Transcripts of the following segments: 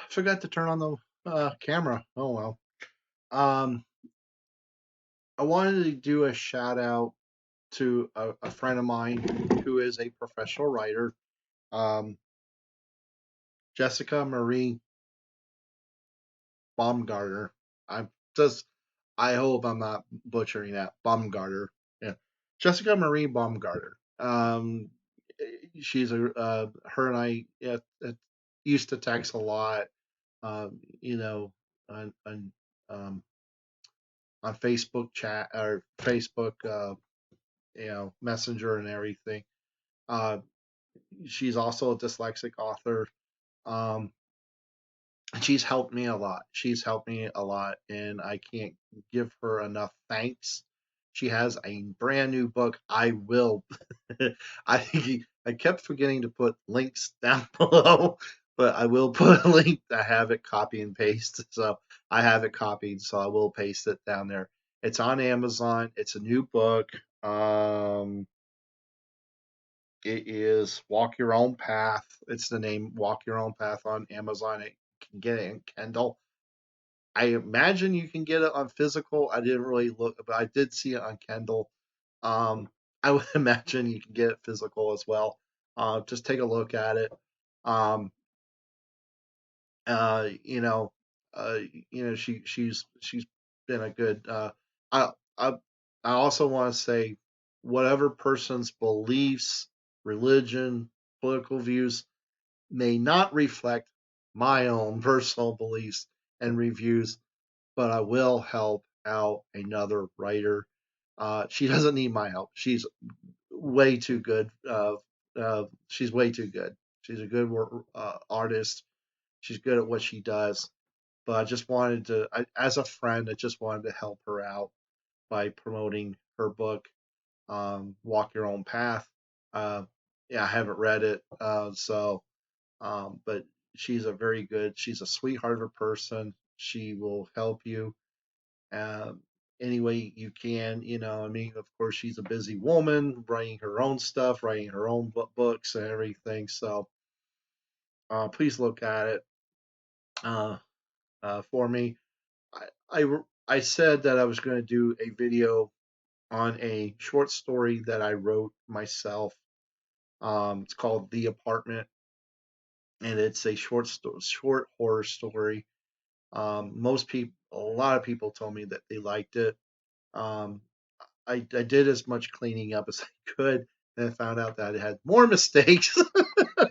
Forgot to turn on the camera. Oh well. Um, I wanted to do a shout out to a friend of mine who is a professional writer, um, Jessica Marie Baumgartner. I'm just, I hope I'm not butchering that. Baumgartner. Yeah, Jessica Marie Baumgartner. She's her and I, yeah, used to text a lot. You know, on um, on Facebook chat or Facebook, Messenger and everything. Uh, she's also a dyslexic author. Um, and she's helped me a lot. She's helped me a lot, and I can't give her enough thanks. She has a brand new book. I will. I kept forgetting to put links down below, but I will put a link. I have it copy and paste, so I have it copied, so I will paste it down there. It's on Amazon. It's a new book. Um, it is Walk Your Own Path. It's the name Walk Your Own Path on Amazon. It can get it in Kindle. I imagine you can get it on physical. I didn't really look, but I did see it on Kindle. Um, I would imagine you can get it physical as well. Just take a look at it. Um, uh, you know, uh, she's been a good. I I I also want to say, whatever person's beliefs, religion, political views may not reflect my own personal beliefs and reviews, but I will help out another writer. She doesn't need my help. She's way too good. She's way too good. She's a good artist. She's good at what she does. But I just wanted to, as a friend, I just wanted to help her out by promoting her book, Walk Your Own Path. Uh, yeah, I haven't read it, but she's a very good, she's a sweetheart of a person. She will help you um, any way you can. I mean, of course, she's a busy woman, writing her own stuff, writing her own books and everything. So please look at it uh, for me. I, I, I said that I was going to do a video on a short story that I wrote myself. It's called The Apartment, and it's a short horror story. Most people, a lot of people told me that they liked it. Um, I did as much cleaning up as I could, and I found out that it had more mistakes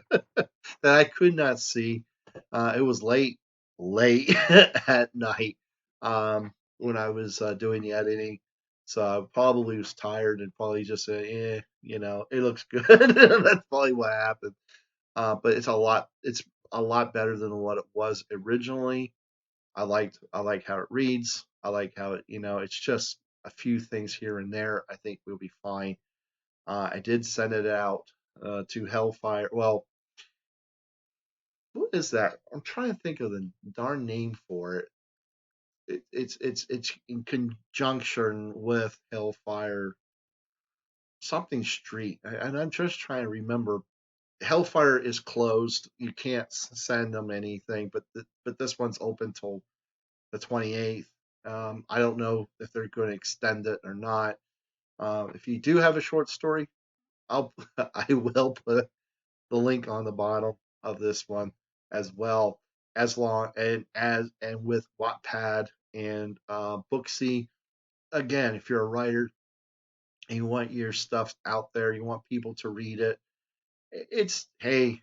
that I could not see. It was late at night when I was doing the editing, so I probably was tired and probably just said, it looks good. That's probably what happened. But it's a lot better than what it was originally. I like how it reads. I like how it's just a few things here and there. I think we'll be fine. I did send it out to Hellfire. Well, what is that? I'm trying to think of the darn name for it. It's in conjunction with Hellfire something Street, and I'm just trying to remember. Hellfire is closed. You can't send them anything, but this one's open till the 28th. I don't know if they're going to extend it or not. If you do have a short story, I will put the link on the bottom of this one as well, as long and with Wattpad and Booksy. Again, if you're a writer and you want your stuff out there, you want people to read it. It's hey,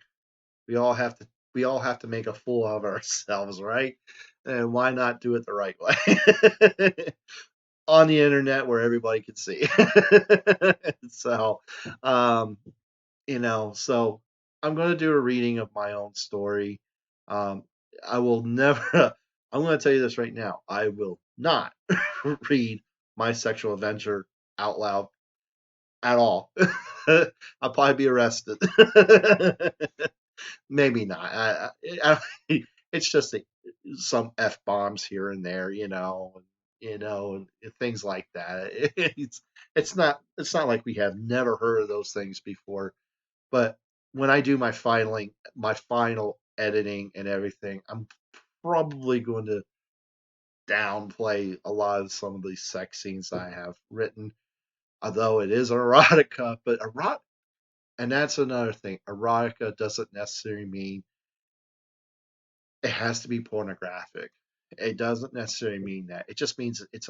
we all have to we all have to make a fool of ourselves, right? And why not do it the right way? On the internet where everybody could see. So, um, so I'm going to do a reading of my own story. Um, I will never, I'm going to tell you this right now. I will not read my sexual adventure out loud at all. I'll probably be arrested. Maybe not. It's just some f bombs here and there, and things like that. It's not like we have never heard of those things before. But when I do my final editing and everything, I'm probably going to downplay a lot of some of these sex scenes I have written, although it is erotica. But and that's another thing. Erotica doesn't necessarily mean it has to be pornographic. It doesn't necessarily mean that. It just means it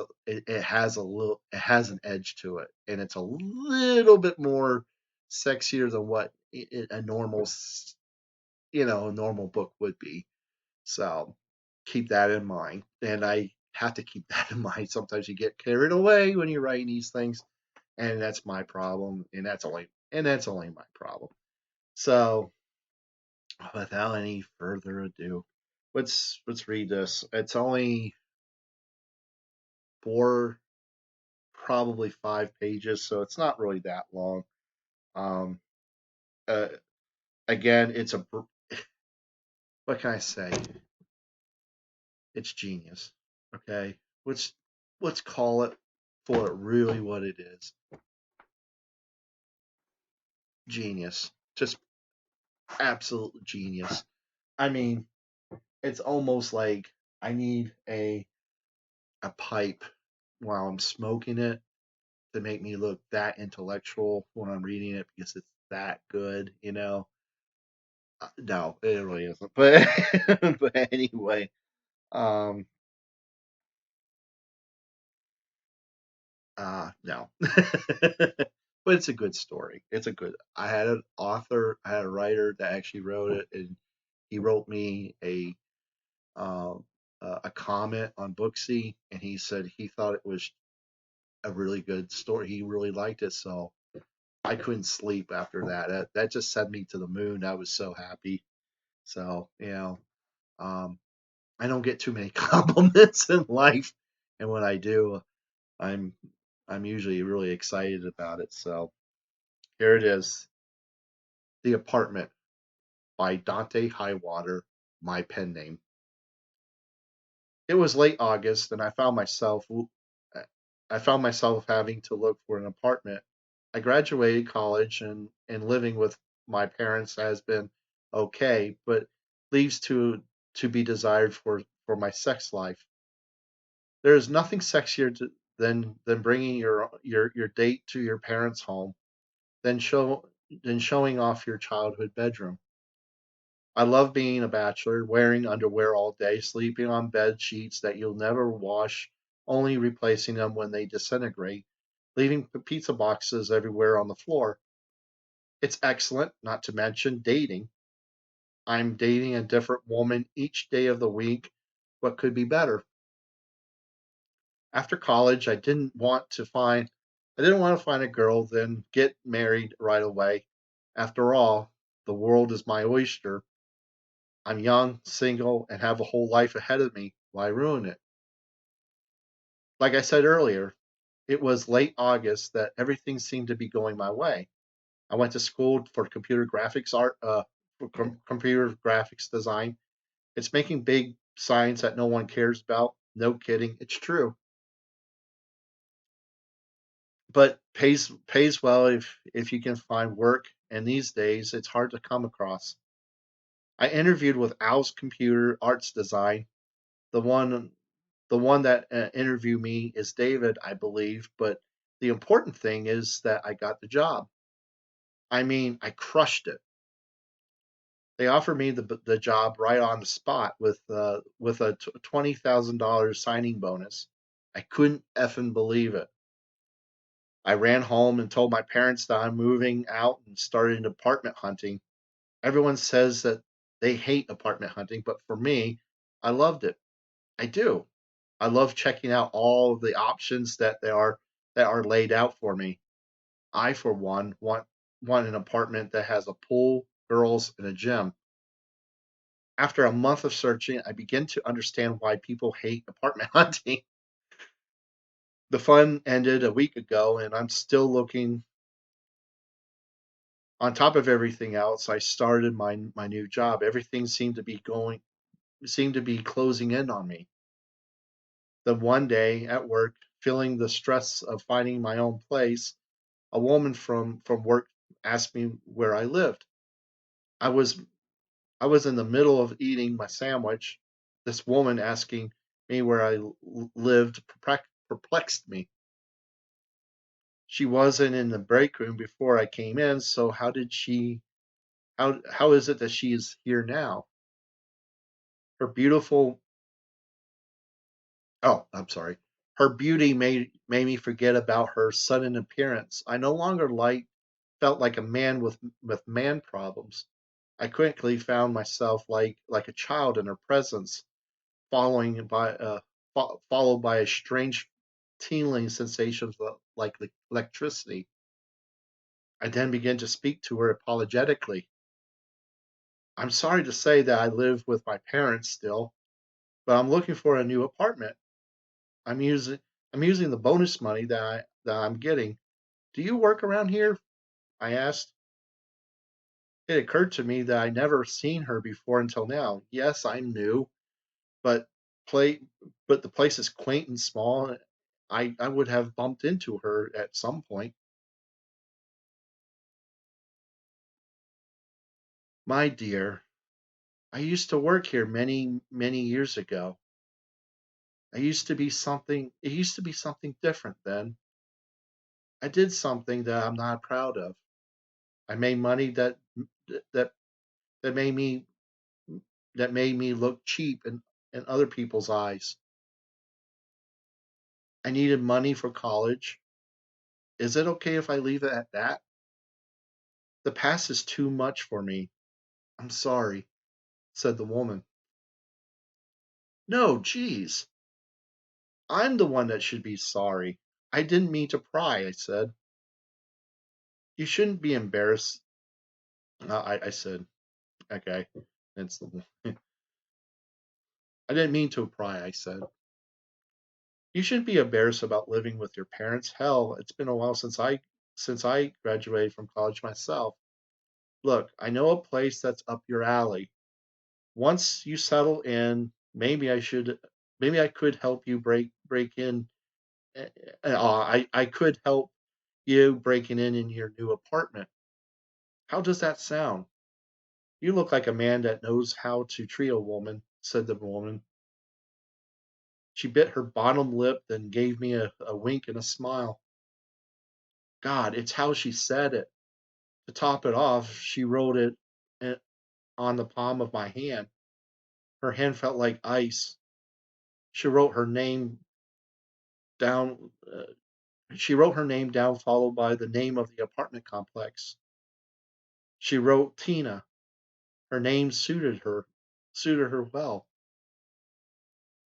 has it has an edge to it, and it's a little bit more sexier than what a normal a normal book would be. So keep that in mind. And I have to keep that in mind. Sometimes you get carried away when you're writing these things, and that's my problem. And that's only my problem. So without any further ado, let's read this. It's only four, probably 5 pages, so it's not really that long. Um, uh, Again, what can I say? It's genius. Okay, let's let's call it for it really what it is. Genius, just absolute genius. I mean, it's almost like I need a pipe while I'm smoking it to make me look that intellectual when I'm reading it because it's that good. No, it really isn't. But but anyway, um, no. But it's a good story. It's a good. I had an author, I had a writer that actually wrote it, and he wrote me um, a comment on Booksy, and he said he thought it was a really good story. He really liked it, so I couldn't sleep after that. That just sent me to the moon. I was so happy. So um, I don't get too many compliments in life, and when I do, I'm I'm usually really excited about it. So here it is, The Apartment by Donte-Highwater, my pen name. It was late August, and I found myself having to look for an apartment. I graduated college, and living with my parents has been okay, but leaves to be desired for my sex life. There is nothing sexier than bringing your date to your parents' home, than showing off your childhood bedroom. I love being a bachelor, wearing underwear all day, sleeping on bed sheets that you'll never wash, only replacing them when they disintegrate, leaving pizza boxes everywhere on the floor. It's excellent, not to mention dating. I'm dating a different woman each day of the week. What could be better? After college, I didn't want to find a girl, then get married right away. After all, the world is my oyster. I'm young, single, and have a whole life ahead of me. Why ruin it? Like I said earlier, it was late August that everything seemed to be going my way. I went to school for computer graphics design. It's making big signs that no one cares about. No kidding, it's true. But pays well if you can find work. And these days, it's hard to come across. I interviewed with Al's Computer Arts Design. The one the one that interviewed me is David, I believe. But the important thing is that I got the job. I mean, I crushed it. They offered me the job right on the spot with a $20,000 signing bonus. I couldn't effing believe it. I ran home and told my parents that I'm moving out and started apartment hunting. Everyone says that they hate apartment hunting, but for me, I loved it. I do. I love checking out all of the options that are laid out for me. I, for one, want an apartment that has a pool, girls, and a gym. After a month of searching, I begin to understand why people hate apartment hunting. The fun ended a week ago, and I'm still looking. On top of everything else, I started my new job. Everything seemed to be closing in on me. Then one day at work, feeling the stress of finding my own place, a woman from work asked me where I lived. I was I was in the middle of eating my sandwich. This woman asking me where I lived perplexed me. She wasn't in the break room before I came in, so how is it that she is here now? Her beautiful Oh, I'm sorry. Her beauty made me forget about her sudden appearance. I no longer felt like a man with man problems. I quickly found myself like a child in her presence, followed by a strange tingling sensation of like electricity. I then began to speak to her apologetically. I'm sorry to say that I live with my parents still, but I'm looking for a new apartment. I'm using I'm using the bonus money that I'm getting. Do you work around here? I asked. It occurred to me that I never seen her before until now. Yes, I'm new, but play but the place is quaint and small. I would have bumped into her at some point. My dear, I used to work here many years ago. It used to be something different then. I did something that I'm not proud of. I made money that that made me that made me look cheap in other people's eyes. I needed money for college. Is it okay if I leave it at that? The past is too much for me. I'm sorry, said the woman. No, geez. I'm the one that should be sorry. I didn't mean to pry, I said. You shouldn't be embarrassed. I said, okay. It's the I didn't mean to pry, I said. You shouldn't be embarrassed about living with your parents. Hell, it's been a while since I graduated from college myself. Look, I know a place that's up your alley. Once you settle in, maybe I could help you break in. I could help you breaking in your new apartment. How does that sound? You look like a man that knows how to treat a woman, said the woman. She bit her bottom lip, then gave me a wink and a smile. God, it's how she said it. To top it off, she wrote it eh, on the palm of my hand. Her hand felt like ice. She wrote her name down. She wrote her name down, followed by the name of the apartment complex. She wrote Tina. Her name suited her well.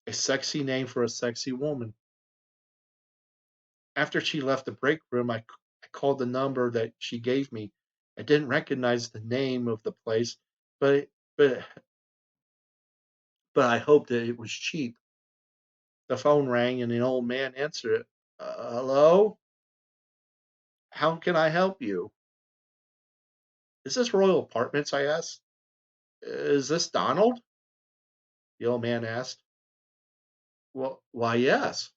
A sexy name for a sexy woman. After she left the break room, I called the number that she gave me. I didn't recognize the name of the place, but but but I hoped that it was cheap. The phone rang and an old man answered it. Hello? How can I help you? Is this Royal Apartments? I asked. Is this Donald? The old man asked. Well, why, yes.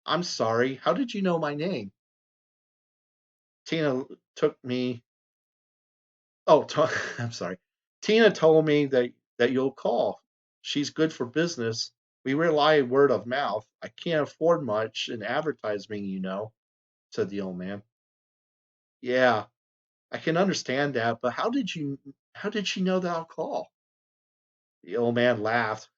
I'm sorry. How did you know my name? Tina took me. Oh, I'm sorry. Tina told me that you'll call. She's good for business. We rely on word of mouth. I can't afford much in advertising, said the old man. Yeah, I can understand that, but how did she know that I'll call? The old man laughed.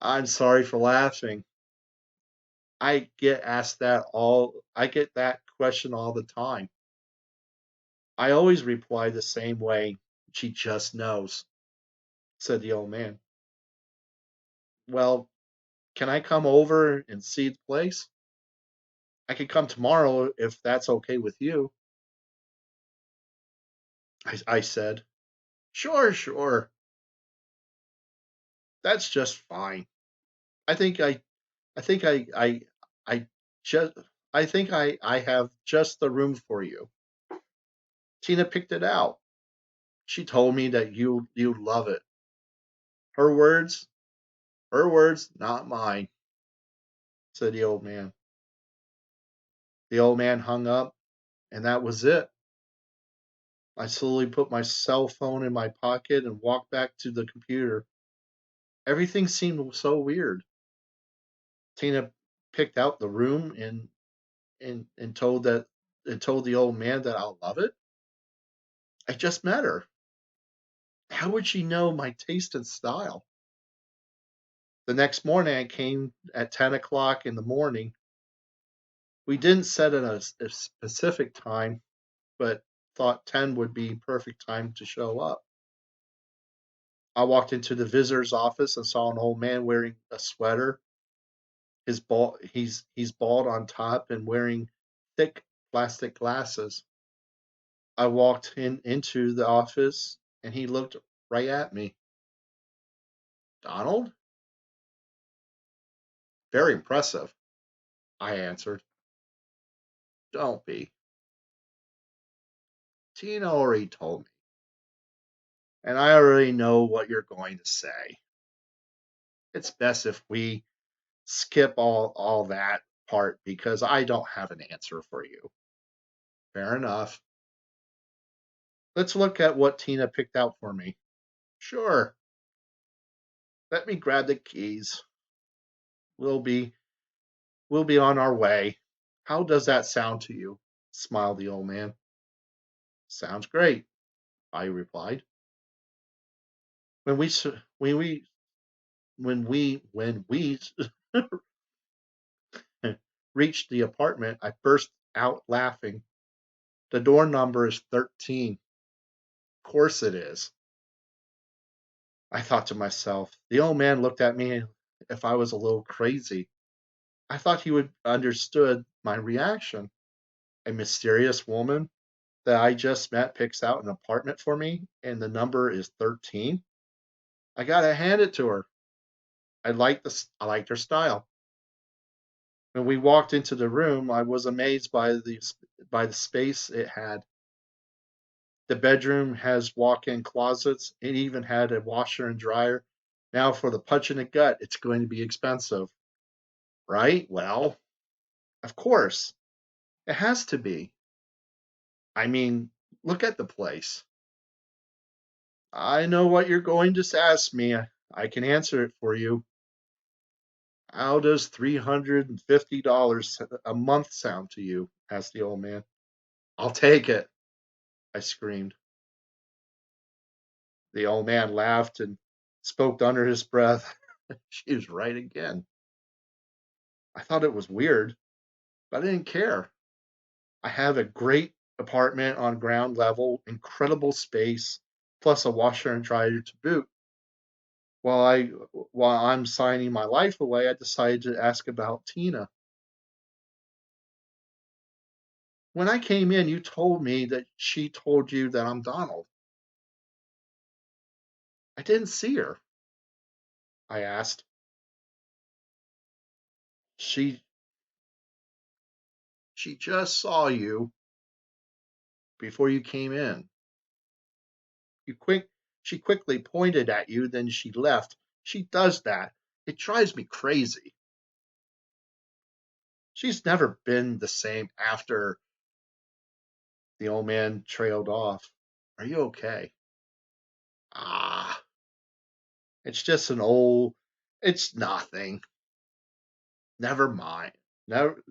I'm sorry for laughing. I get that question all the time. I always reply the same way. She just knows, said the old man. Well, can I come over and see the place? I can come tomorrow if that's okay with you, I said. Sure, sure. That's just fine. I think I think I just I have just the room for you. Tina picked it out. She told me that you'd love it. Her words, her words, not mine, said the old man. The old man hung up, and that was it. I slowly put my cell phone in my pocket and walked back to the computer. Everything seemed so weird. Tina picked out the room and told the old man that I'll love it. I just met her. How would she know my taste and style? The next morning I came at 10 o'clock in the morning. We didn't set a specific time, but thought 10 would be perfect time to show up. I walked into the visitor's office and saw an old man wearing a sweater. He's bald on top and wearing thick plastic glasses. I walked into the office and he looked right at me. Donald? Very impressive, I answered. Don't be. Tina already told me, and I already know what you're going to say. It's best if we skip all that part because I don't have an answer for you. Fair enough. Let's look at what Tina picked out for me. Sure. Let me grab the keys. We'll be we'll be on our way. How does that sound to you? Smiled the old man. Sounds great, I replied. When we s- when we reached the apartment, I burst out laughing. The door number is 13. Of course it is. I thought to myself. The old man looked at me if I was a little crazy. I thought he would understood my reaction. A mysterious woman that I just met picks out an apartment for me, and the number is 13. I gotta hand it to her. I liked her style. When we walked into the room, I was amazed by the space it had. The bedroom has walk-in closets. It even had a washer and dryer. Now for the punch in the gut, it's going to be expensive, right? Well, of course, it has to be. I mean, look at the place. I know what you're going to ask me. I can answer it for you. How does $350 a month sound to you? Asked the old man. I'll take it, I screamed. The old man laughed and spoke under his breath. She was right again. I thought it was weird, but I didn't care. I have a great apartment on ground level, incredible space, plus a washer and dryer to boot. While I'm signing my life away, I decided to ask about Tina. When I came in, you told me that she told you that I'm Donald. I didn't see her, I asked. She she just saw you before you came in. You quick She quickly pointed at you, then she left. She does that. It drives me crazy. She's never been the same after the old man trailed off. Are you okay? Ah, it's just an old it's nothing. Never mind. Never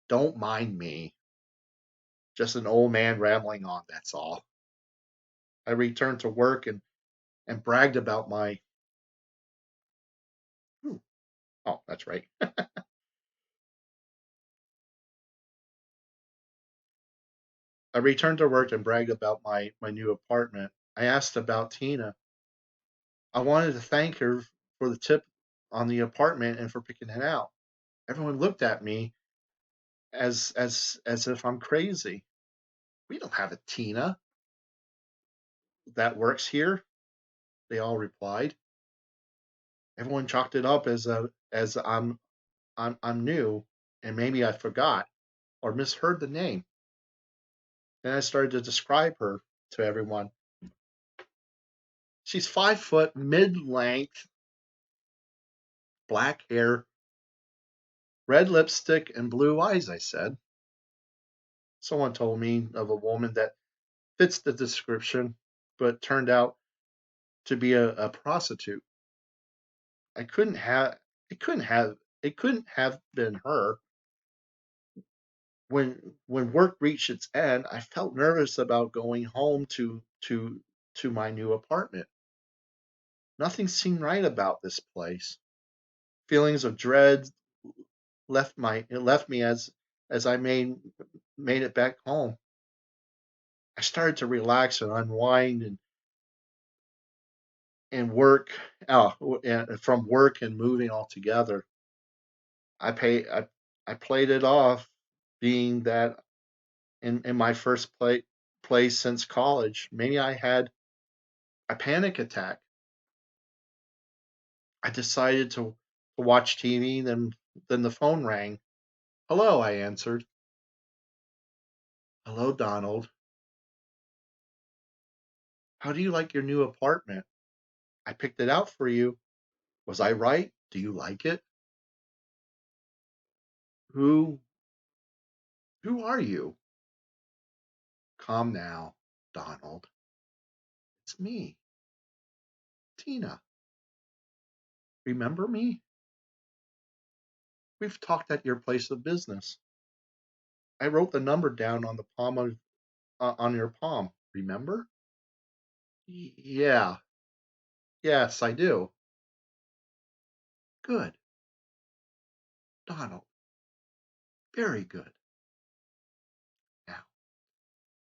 don't mind me. Just an old man rambling on, that's all. I returned to work and bragged about my oh, that's right. I returned to work and bragged about my new apartment. I asked about Tina. I wanted to thank her for the tip on the apartment and for picking it out. Everyone looked at me as if I'm crazy. We don't have a Tina that works here, they all replied. Everyone chalked it up as I'm new and maybe I forgot or misheard the name. Then I started to describe her to everyone. She's 5 foot, mid length, black hair, red lipstick, and blue eyes, I said. Someone told me of a woman fits the description, but turned out to be a prostitute. I couldn't have it couldn't have it couldn't have been her. When work reached its end, I felt nervous about going home to my new apartment. Nothing seemed right about this place. Feelings of dread left me as I made it back home. I started to relax and unwind and work from work and moving altogether. I pay I played it off being that in my first place since college. Maybe I had a panic attack. I decided to watch TV, then the phone rang. Hello, I answered. Hello, Donald. How do you like your new apartment? I picked it out for you. Was I right? Do you like it? Who who are you? Calm now, Donald. It's me, Tina. Remember me? We've talked at your place of business. I wrote the number down on the palm of on your palm. Remember? Yeah. Yes, I do. Good. Donald. Very good. Now,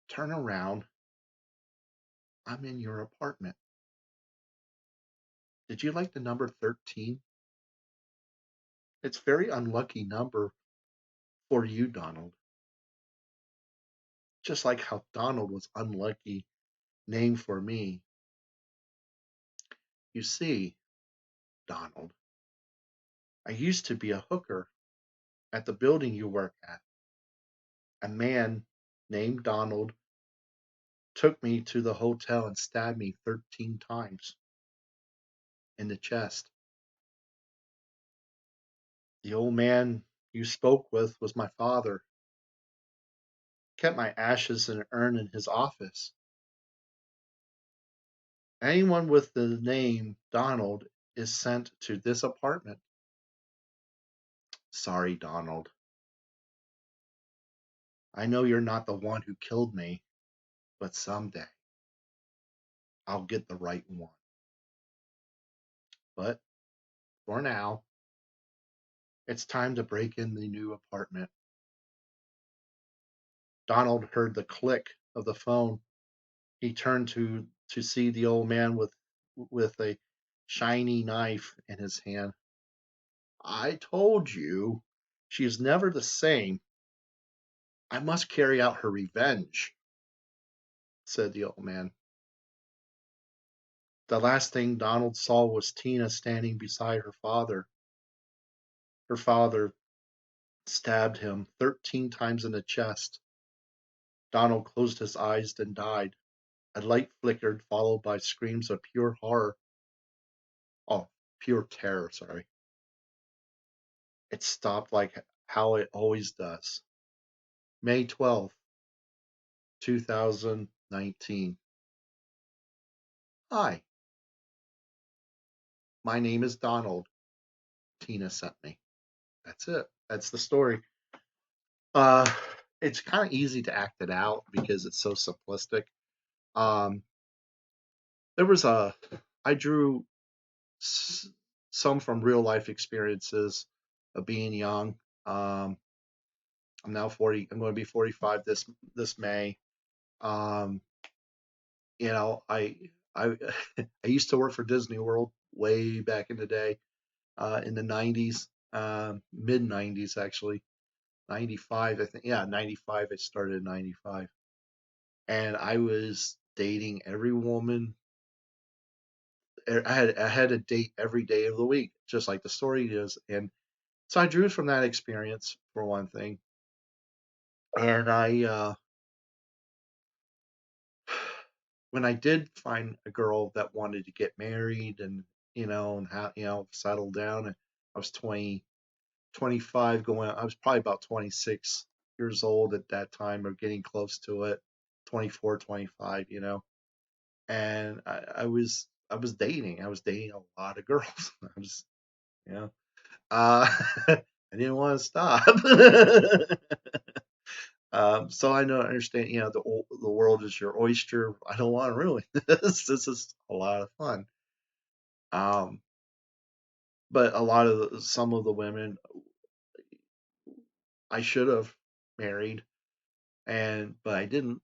turn around. I'm in your apartment. Did you like the number 13? It's a very unlucky number for you, Donald. Just like how Donald was unlucky name for me. You see, Donald, I used to be a hooker at the building you work at. A man named Donald took me to the hotel and stabbed me 13 times in the chest. The old man you spoke with was my father. Kept my ashes in an urn in his office. Anyone with the name Donald is sent to this apartment. Sorry, Donald. I know you're not the one who killed me, but someday I'll get the right one. But for now, it's time to break in the new apartment. Donald heard the click of the phone. He turned to see the old man with a shiny knife in his hand. I told you, she is never the same. I must carry out her revenge, said the old man. The last thing Donald saw was Tina standing beside her father. Her father stabbed him 13 times in the chest. Donald closed his eyes, then died. A light flickered, followed by screams of pure horror. Oh, pure terror, sorry. It stopped like how it always does. May 12th, 2019. Hi, my name is Donald. Tina sent me. That's it. That's the story. Uh, it's kind of easy to act it out because it's so simplistic. Um, there was a, I drew s- some from real life experiences of being young. Um, I'm now 40. I'm going to be 45 this May. Um, I I used to work for Disney World way back in the day, in the 90s, mid 90s actually, 95 I think. Yeah, 95. I started in 95, and I was dating every woman. I had a date every day of the week, just like the story is, and so I drew from that experience for one thing, and when I did find a girl that wanted to get married and and how settle down, and I was 20, 25 going. I was probably about 26 years old at that time, or getting close to it. 24, 25, and I was dating. I was dating a lot of girls. I was, you know, I didn't want to stop. So I know, understand, the world is your oyster. I don't want to ruin this. This is a lot of fun. Um, but some of the women I should have married, but I didn't,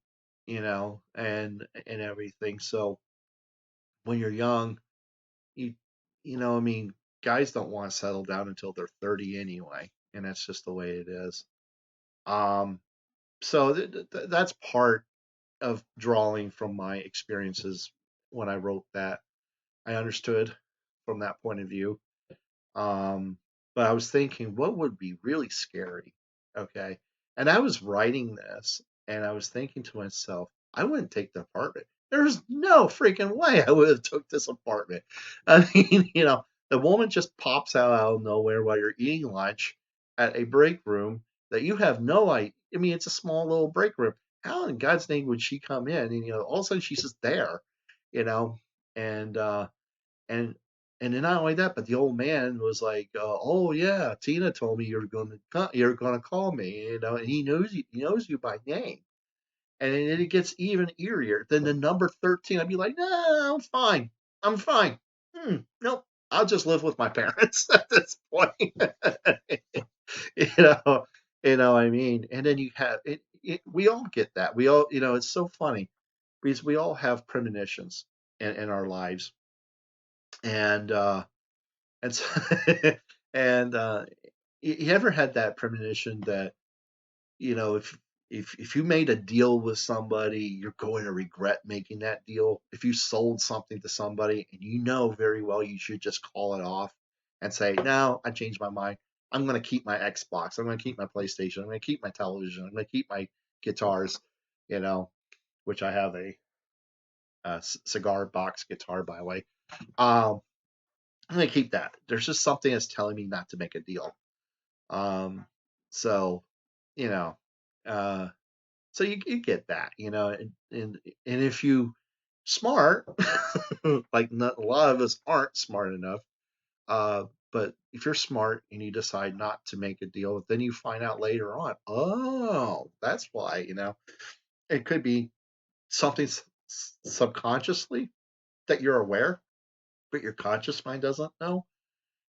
and everything. So when you're young, you I mean, guys don't want to settle down until they're 30 anyway, and that's just the way it is. Um, so that's part of drawing from my experiences when I wrote that. I understood from that point of view. Um, but I was thinking, what would be really scary? Okay. And I was writing this and I was thinking to myself, I wouldn't take the apartment. There's no freaking way I would have took this apartment. I mean, the woman just pops out of nowhere while you're eating lunch at a break room that you have no idea. I mean, it's a small little break room. How in God's name would she come in? And all of a sudden she's just there, you know, and and and then not only that, but the old man was like, "Oh yeah, Tina told me you're gonna call me, and he knows you by name." And then it gets even eerier. Then the number 13, I'd be like, "No, I'm fine. I'm fine. Nope, I'll just live with my parents at this point." you know, I mean. And then you have we all get that. We all, it's so funny because we all have premonitions in our lives, and and so, and you ever had that premonition that if you made a deal with somebody, you're going to regret making that deal. If you sold something to somebody and you know very well you should just call it off and say, "No, I changed my mind. I'm going to keep my Xbox. I'm going to keep my PlayStation. I'm going to keep my television. I'm going to keep my guitars," you know, which I have a cigar box guitar, by the way. Um, I'm going to keep that. There's just something that's telling me not to make a deal. Um, so, you know, uh, so you get that, and if you smart, like not, a lot of us aren't smart enough, but if you're smart and you decide not to make a deal, then you find out later on, oh, that's why, it could be something subconsciously that you're aware, but your conscious mind doesn't know.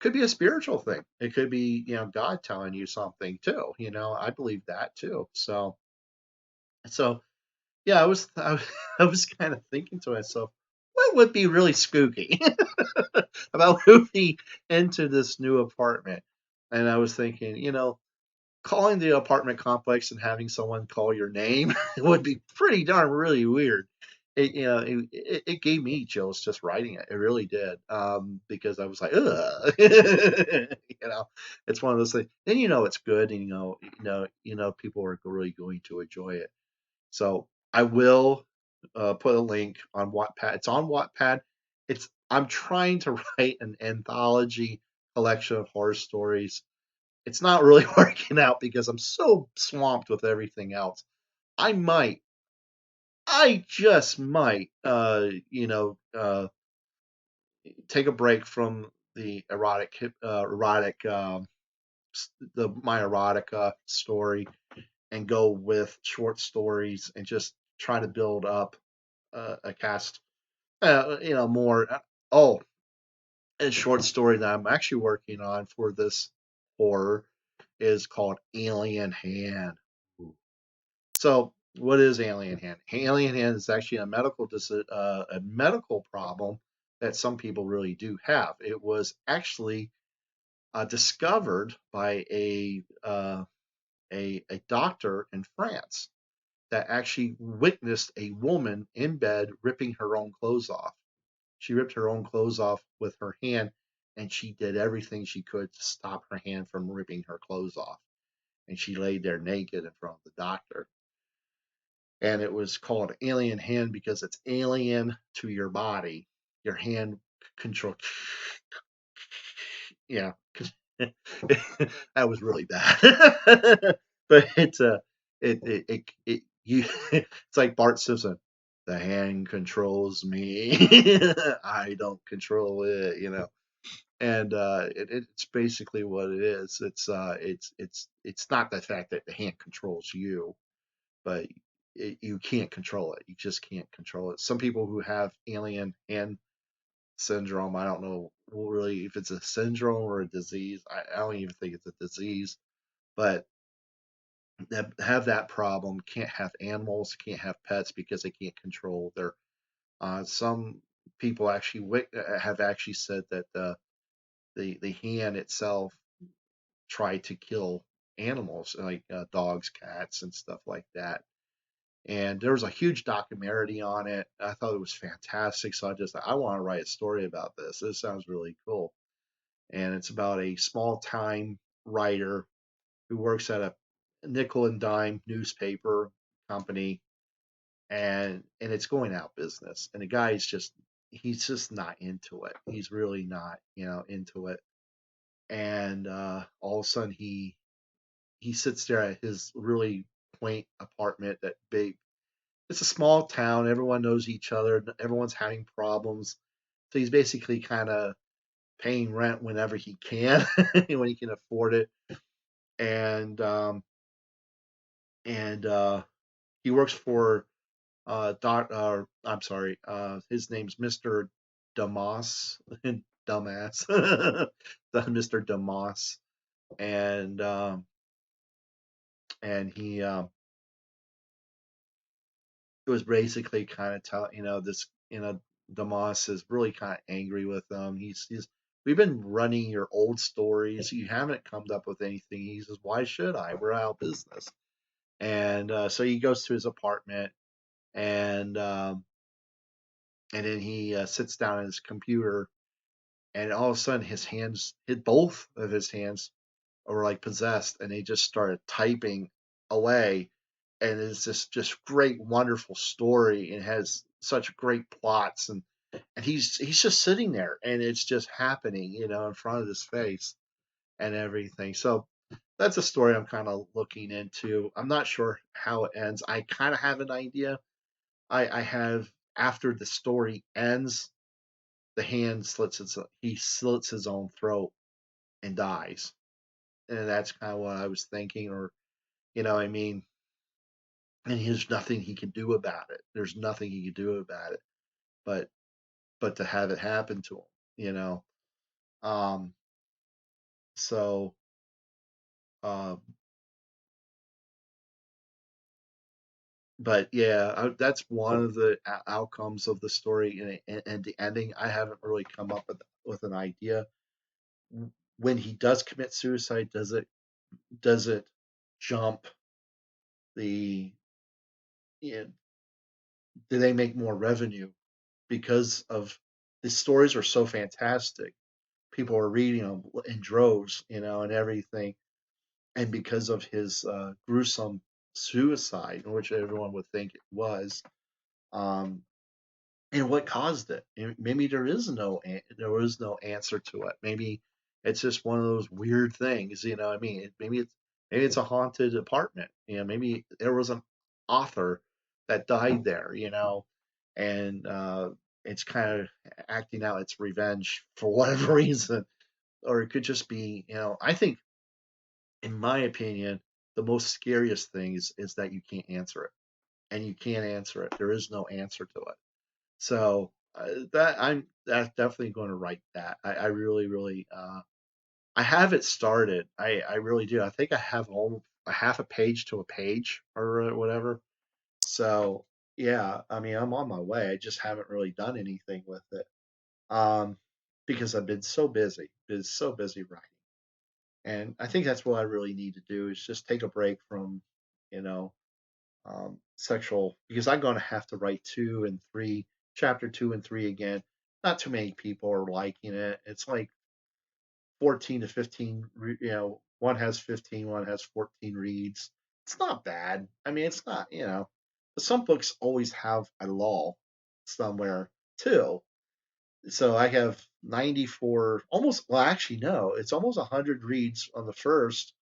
Could be a spiritual thing. It could be, God telling you something too. I believe that too. So yeah, I was kind of thinking to myself, what would be really spooky about moving into this new apartment? And I was thinking, calling the apartment complex and having someone call your name would be pretty darn really weird. It gave me chills just writing it. It really did, because I was like, ugh. It's one of those things. Then it's good, and people are really going to enjoy it. So I will put a link on Wattpad. It's on Wattpad. I'm trying to write an anthology collection of horror stories. It's not really working out because I'm so swamped with everything else. I just might, take a break from the my erotica story and go with short stories and just try to build up a cast, more. Oh, a short story that I'm actually working on for this horror is called Alien Hand. So, what is alien hand? Alien hand is actually a medical problem that some people really do have. It was actually discovered by a doctor in France that actually witnessed a woman in bed ripping her own clothes off. She ripped her own clothes off with her hand, and she did everything she could to stop her hand from ripping her clothes off. And she laid there naked in front of the doctor. And it was called alien hand because it's alien to your body. Your hand control. Yeah, that was really bad. But it's it you it's like Bart Simpson. The hand controls me. I don't control it, you know. And it's basically what it is. It's not the fact that the hand controls you, but you can't control it. You just can't control it. Some people who have alien hand syndrome, I don't know really if it's a syndrome or a disease. I don't even think it's a disease, but that have that problem can't have animals, can't have pets because they can't control their. Some people actually have actually said that the hand itself tried to kill animals like dogs, cats, and stuff like that. And there was a huge documentary on it. I thought it was fantastic, so I want to write a story about this. This sounds really cool. And it's about a small time writer who works at a nickel and dime newspaper company, and it's going out of business. And the guy is just he's just not into it. He's really not, into it. And all of a sudden he sits there at his really quaint apartment, that big. It's a small town. Everyone knows each other. Everyone's having problems. So he's basically kind of paying rent whenever he can, when he can afford it. And he works for I'm sorry, his name's Mr. Damas, dumbass, Mr. Damas, and he it was basically kind of tell this Damas is really kind of angry with him. He's we've been running your old stories. You haven't come up with anything. He says, why should I? We're out of business. And so he goes to his apartment, and then he sits down at his computer, and all of a sudden his hands, both of his hands, were like possessed, and they just started typing away. And it's just great, wonderful story, and has such great plots, and he's just sitting there, and it's just happening, in front of his face and everything. So that's a story I'm kind of looking into. I'm not sure how it ends. I kind of have an idea. I have, after the story ends, the hand he slits his own throat and dies. And that's kind of what I was thinking, or I mean, and there's nothing he can do about it. There's nothing he can do about it, but to have it happen to him, you know. Um, so, uh, but yeah, that's one of the outcomes of the story, and the ending. I haven't really come up with an idea. When he does commit suicide, does it jump the? You know, do they make more revenue because of the stories are so fantastic? People are reading them in droves, and everything. And because of his gruesome suicide, which everyone would think it was, um, and what caused it? Maybe there is no answer to it. Maybe it's just one of those weird things. I mean, maybe it's a haunted apartment. Maybe there was an author that died there. And it's kind of acting out its revenge for whatever reason, or it could just be. I think, in my opinion, the most scariest thing is that you can't answer it, and you can't answer it. There is no answer to it. So that's definitely going to write that. I really, really, I have it started. I really do. I think I have all a half a page to a page, or whatever. So yeah, I mean, I'm on my way. I just haven't really done anything with it, um, because I've been so busy writing. And I think that's what I really need to do, is just take a break from, you know, sexual, because I'm going to have to write chapter 2 and 3 again. Not too many people are liking it. It's like 14 to 15, one has 15, one has 14 reads. It's not bad. I mean, it's not, but some books always have a lull somewhere too. So I have 94, almost, well, actually, no, it's almost 100 reads on the first,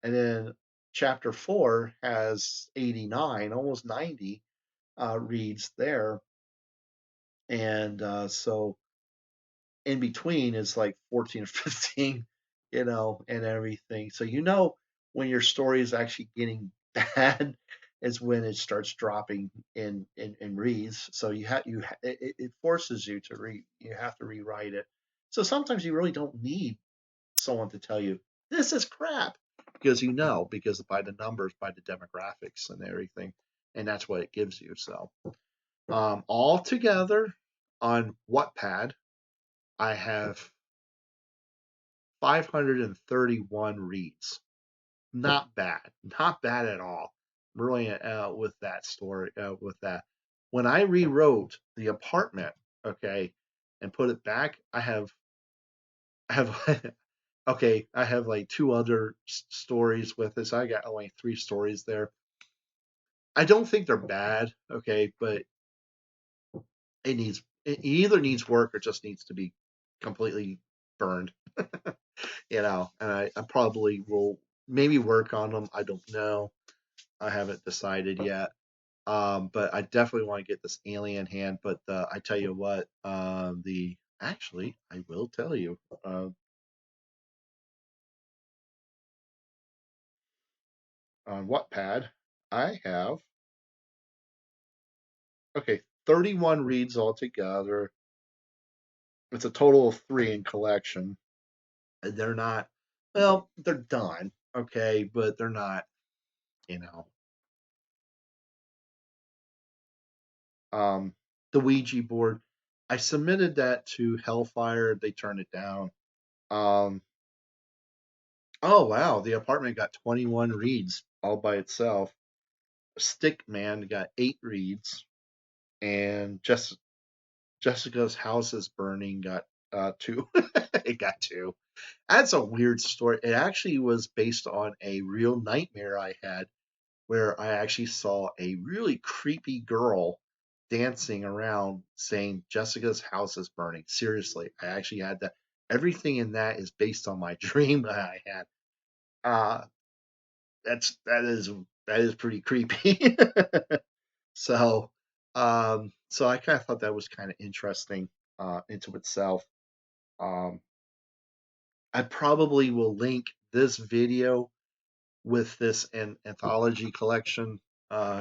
and then chapter 4 has 89, almost 90 reads there. And so in between is like 14 or 15, and everything. So when your story is actually getting bad is when it starts dropping in reads. So it forces you to read. You have to rewrite it. So sometimes you really don't need someone to tell you this is crap because because by the numbers, by the demographics and everything, and that's what it gives you. So all together on Wattpad, I have 531 reads. Not bad. Not bad at all. Brilliant with that story. With that, when I rewrote the apartment, okay, and put it back, I have okay, I have like two other stories with this. I got only three stories there. I don't think they're bad, okay, but it either needs work or just needs to be completely burned. And I probably will maybe work on them. I don't know. I haven't decided yet. But I definitely want to get this alien hand. But I tell you what, the actually I will tell you on Wattpad I have okay 31 reads altogether. It's a total of three in collection. And they're not well, they're done, okay, but they're not, you know. Um, the Ouija board. I submitted that to Hellfire. They turned it down. Um, oh wow, the apartment got 21 reads all by itself. Stickman got 8 reads, and Jessica's house is burning got two. It got two. That's a weird story. It actually was based on a real nightmare I had where I actually saw a really creepy girl dancing around saying Jessica's house is burning. Seriously, I actually had that. Everything in that is based on my dream that I had. Uh that is pretty creepy. so so I kind of thought that was kind of interesting into itself. Um I probably will link this video with this anthology collection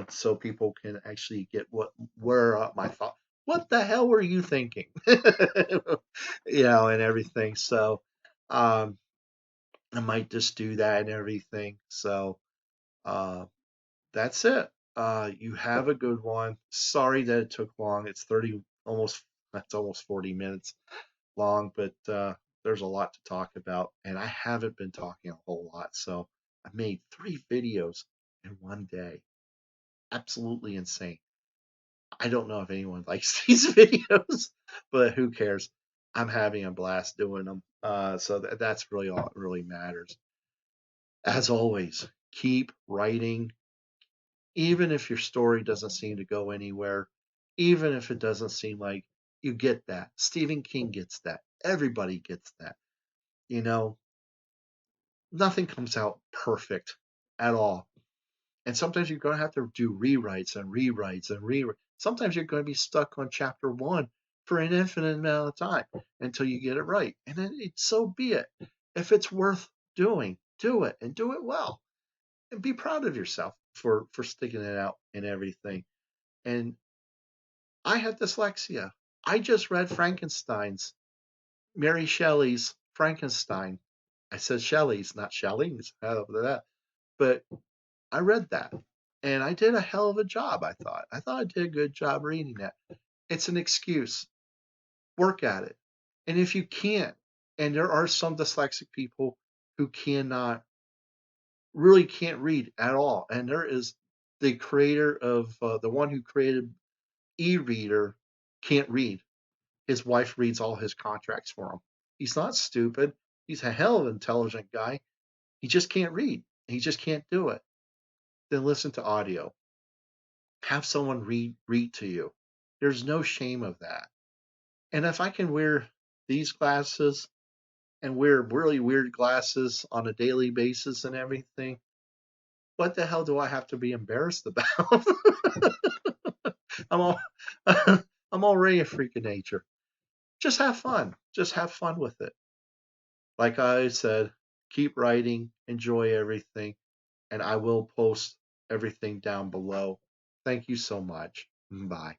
so people can actually get where my thought what the hell were you thinking and everything. So um I might just do that and everything. So uh that's it. You have a good one. Sorry that it took long. It's 30 almost that's almost 40 minutes long, but there's a lot to talk about, and I haven't been talking a whole lot. So I made 3 videos in one day. Absolutely insane. I don't know if anyone likes these videos, but who cares? I'm having a blast doing them. So that's really all that really matters. As always, keep writing, even if your story doesn't seem to go anywhere, even if it doesn't seem like you get that. Stephen King gets that. Everybody gets that. You know, nothing comes out perfect at all. And sometimes you're going to have to do rewrites and rewrites and rewrites. Sometimes you're going to be stuck on chapter 1 for an infinite amount of time until you get it right. And then so be it. If it's worth doing, do it and do it well. And be proud of yourself for sticking it out and everything. And I have dyslexia. I just read Frankenstein's, Mary Shelley's Frankenstein. I said Shelley's, not Shelley's. But I read that and I did a hell of a job, I thought. I thought I did a good job reading that. It's an excuse. Work at it. And if you can't, and there are some dyslexic people who really can't read at all. And there is the creator of the one who created e-reader can't read. His wife reads all his contracts for him. He's not stupid. He's a hell of an intelligent guy. He just can't read. He just can't do it. Then listen to audio. Have someone read to you. There's no shame of that. And if I can wear these glasses and wear really weird glasses on a daily basis and everything, What the hell do I have to be embarrassed about? I'm all, I'm already a freak of nature. Just have fun. Just have fun with it. Like I said, keep writing, enjoy everything, and I will post everything down below. Thank you so much. Bye.